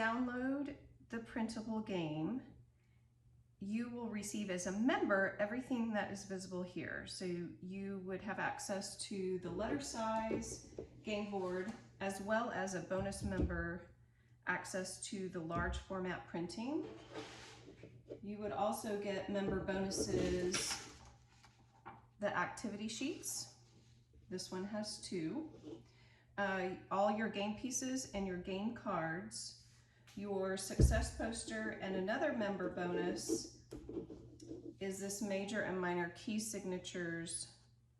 download the printable game, you will receive as a member everything that is visible here. So you would have access to the letter size game board, as well as a bonus member access to the large format printing. You would also get member bonuses, the activity sheets. This one has 2. All your game pieces and your game cards, your success poster, and another member bonus is this major and minor key signatures.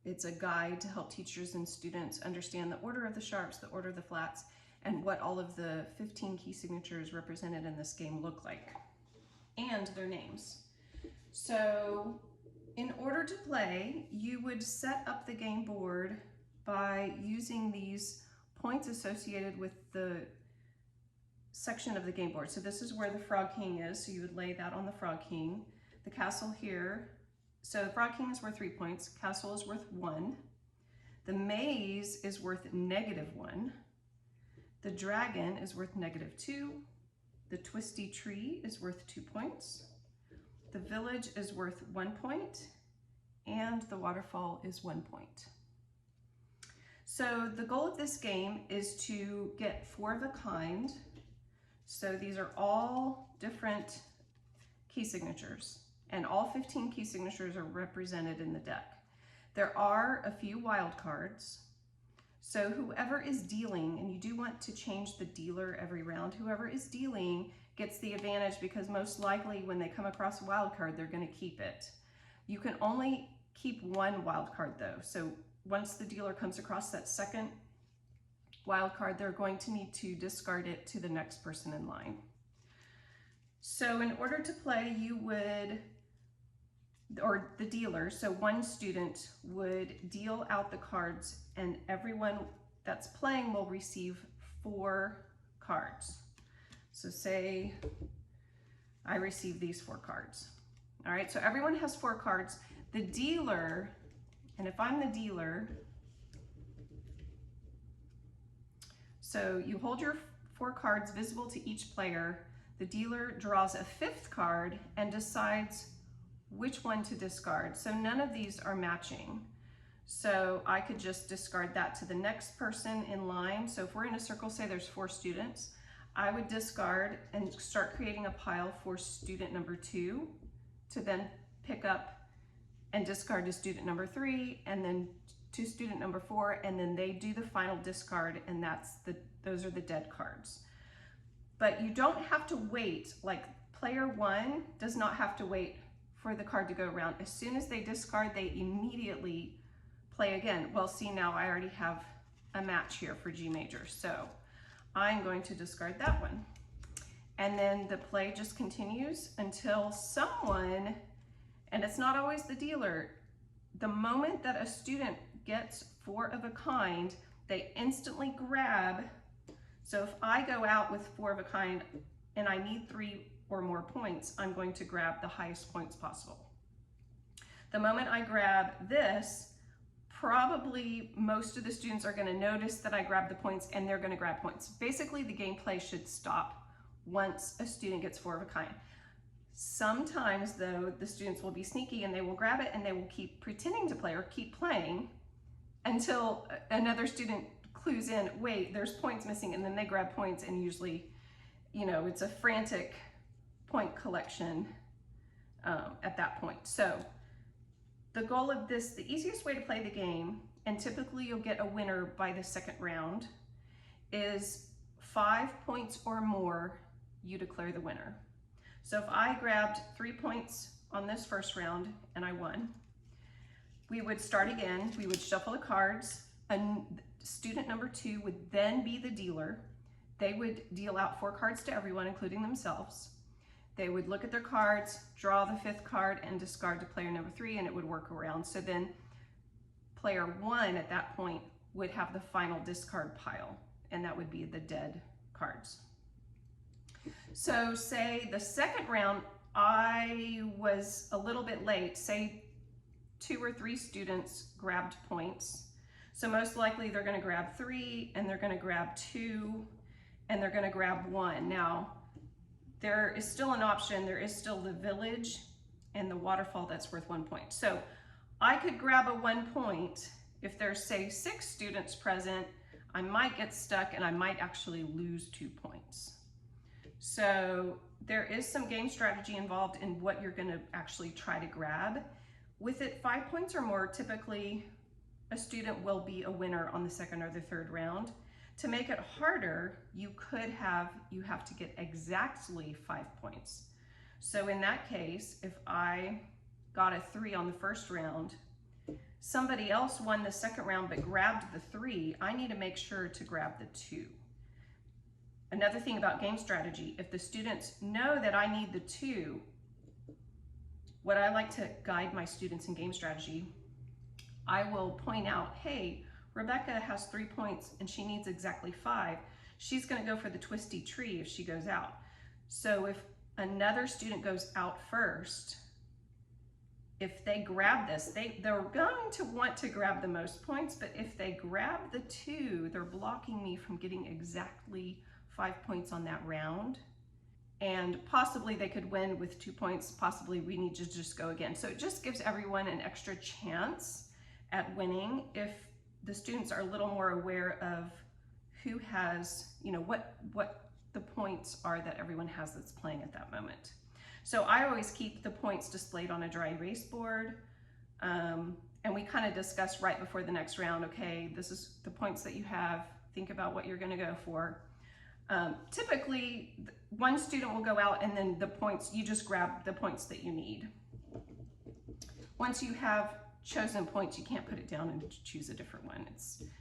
It's a guide to help teachers and students understand the order of the sharps, the order of the flats, and what all of the 15 key signatures represented in this game look like, and their names. So in order to play, you would set up the game board by using these points associated with the section of the game board. So this is where the Frog King is, so you would lay that on the Frog King. The castle here, so the Frog King is worth 3 points, castle is worth 1. The maze is worth -1. The dragon is worth -2. The twisty tree is worth 2 points. The village is worth 1 point, and the waterfall is 1 point. So the goal of this game is to get 4 of a kind. So these are all different key signatures, and all 15 key signatures are represented in the deck. There are a few wild cards. So whoever is dealing, and you do want to change the dealer every round, whoever is dealing gets the advantage because most likely when they come across a wild card, they're going to keep it. You can only keep 1 wild card though. So once the dealer comes across that second wild card, they're going to need to discard it to the next person in line. So in order to play, you would, or the dealer, so one student would deal out the cards, and everyone that's playing will receive 4 cards. So say I receive these 4 cards. All right, so everyone has 4 cards. The dealer, and if I'm the dealer, so you hold your 4 cards visible to each player. The dealer draws a 5th card and decides which one to discard. So none of these are matching. So I could just discard that to the next person in line. So if we're in a circle, say there's 4 students, I would discard and start creating a pile for student number 2 to then pick up and discard to student number 3, and then to student number 4, and then they do the final discard, and those are the dead cards. But you don't have to wait, like player 1 does not have to wait for the card to go around. As soon as they discard, they immediately play again. Well, see, now I already have a match here for G major, so I'm going to discard that one. And then the play just continues until someone, and it's not always the dealer, the moment that a student gets 4 of a kind, they instantly grab. So if I go out with 4 of a kind and I need 3 or more points, I'm going to grab the highest points possible. The moment I grab this, probably most of the students are going to notice that I grab the points, and they're going to grab points. Basically, the gameplay should stop once a student gets 4 of a kind. Sometimes though, the students will be sneaky and they will grab it and they will keep pretending to play or keep playing until another student clues in, wait, there's points missing, and then they grab points, and usually, you know, it's a frantic point collection at that point. So the goal of this, the easiest way to play the game, and typically you'll get a winner by the 2nd round, is 5 points or more, you declare the winner. So if I grabbed 3 points on this first round and I won, we would start again. We would shuffle the cards, and student number 2 would then be the dealer. They would deal out 4 cards to everyone, including themselves. They would look at their cards, draw the 5th card, and discard to player number 3, and it would work around. So then player 1 at that point would have the final discard pile, and that would be the dead cards. So say the 2nd round, I was a little bit late. Say 2 or 3 students grabbed points. So most likely they're going to grab 3, and they're going to grab 2, and they're going to grab 1. Now, there is still an option. There is still the village and the waterfall that's worth 1 point. So I could grab a 1 point. If there's, say, 6 students present, I might get stuck and I might actually lose 2 points. So there is some game strategy involved in what you're going to actually try to grab. With it 5 points or more, typically a student will be a winner on the second or the third round. To make it harder, you have to get exactly 5 points. So in that case, if I got a 3 on the first round, somebody else won the second round but grabbed the 3, I need to make sure to grab the 2. Another thing about game strategy, if the students know that I need the 2, what I like to guide my students in game strategy, I will point out, hey, Rebecca has 3 points and she needs exactly 5. She's going to go for the twisty tree if she goes out. So if another student goes out first, if they grab this, they're going to want to grab the most points, but if they grab the 2, they're blocking me from getting exactly 5 points on that round. And possibly they could win with 2 points. Possibly we need to just go again. So it just gives everyone an extra chance at winning if the students are a little more aware of who has, what the points are that everyone has that's playing at that moment. So I always keep the points displayed on a dry erase board. And we kind of discuss right before the next round, okay, this is the points that you have. Think about what you're going to go for. Typically, one student will go out and then the points, you just grab the points that you need. Once you have chosen points, you can't put it down and choose a different one.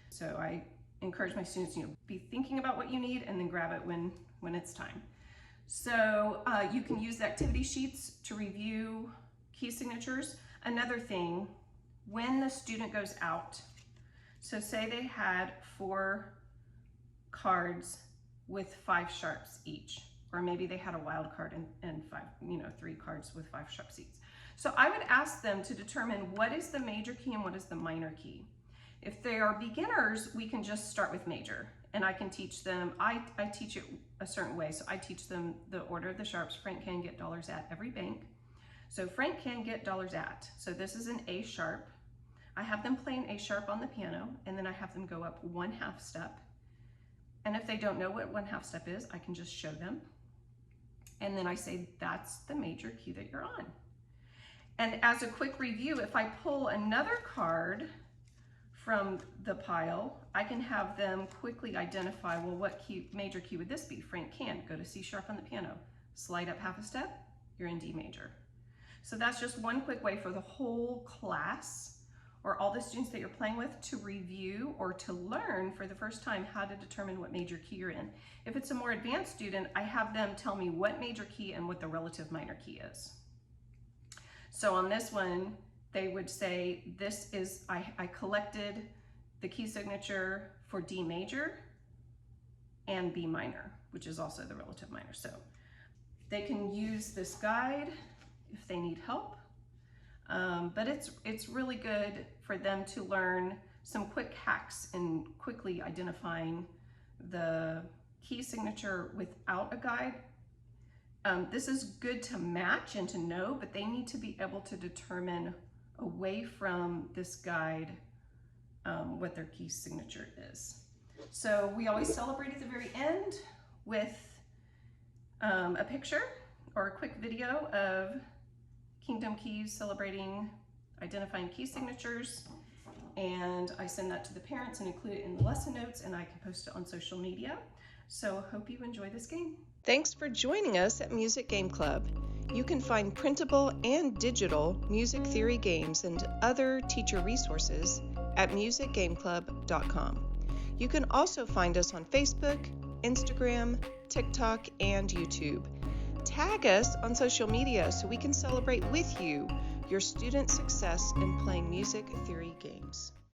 So I encourage my students, be thinking about what you need and then grab it when it's time. So you can use the activity sheets to review key signatures. Another thing, when the student goes out, so say they had 4 cards with 5 sharps each, or maybe they had a wild card and 3 cards with 5 sharps each. So I would ask them to determine what is the major key and what is the minor key. If they are beginners, we can just start with major, and I can teach them, I teach it a certain way. So I teach them the order of the sharps. Frank can get dollars at every bank. So Frank can get dollars at. So this is an A sharp. I have them play an A sharp on the piano, and then I have them go up 1/2 step. And if they don't know what 1/2 step is, I can just show them. And then I say, that's the major key that you're on. And as a quick review, if I pull another card from the pile, I can have them quickly identify, well, what major key would this be? Frank can go to C sharp on the piano, slide up 1/2 step, you're in D major. So that's just one quick way for the whole class or all the students that you're playing with to review or to learn for the first time how to determine what major key you're in. If it's a more advanced student, I have them tell me what major key and what the relative minor key is. So on this one, they would say, this is, I collected the key signature for D major and B minor, which is also the relative minor. So they can use this guide if they need help. But it's really good for them to learn some quick hacks in quickly identifying the key signature without a guide. This is good to match and to know, but they need to be able to determine away from this guide what their key signature is. So we always celebrate at the very end with a picture or a quick video of Kingdom Keys celebrating identifying key signatures, and I send that to the parents and include it in the lesson notes, and I can post it on social media. So hope you enjoy this game. Thanks for joining us at Music Game Club. You can find printable and digital music theory games and other teacher resources at musicgameclub.com. You can also find us on Facebook, Instagram, TikTok, and YouTube. Tag us on social media so we can celebrate with you your student success in playing music theory games.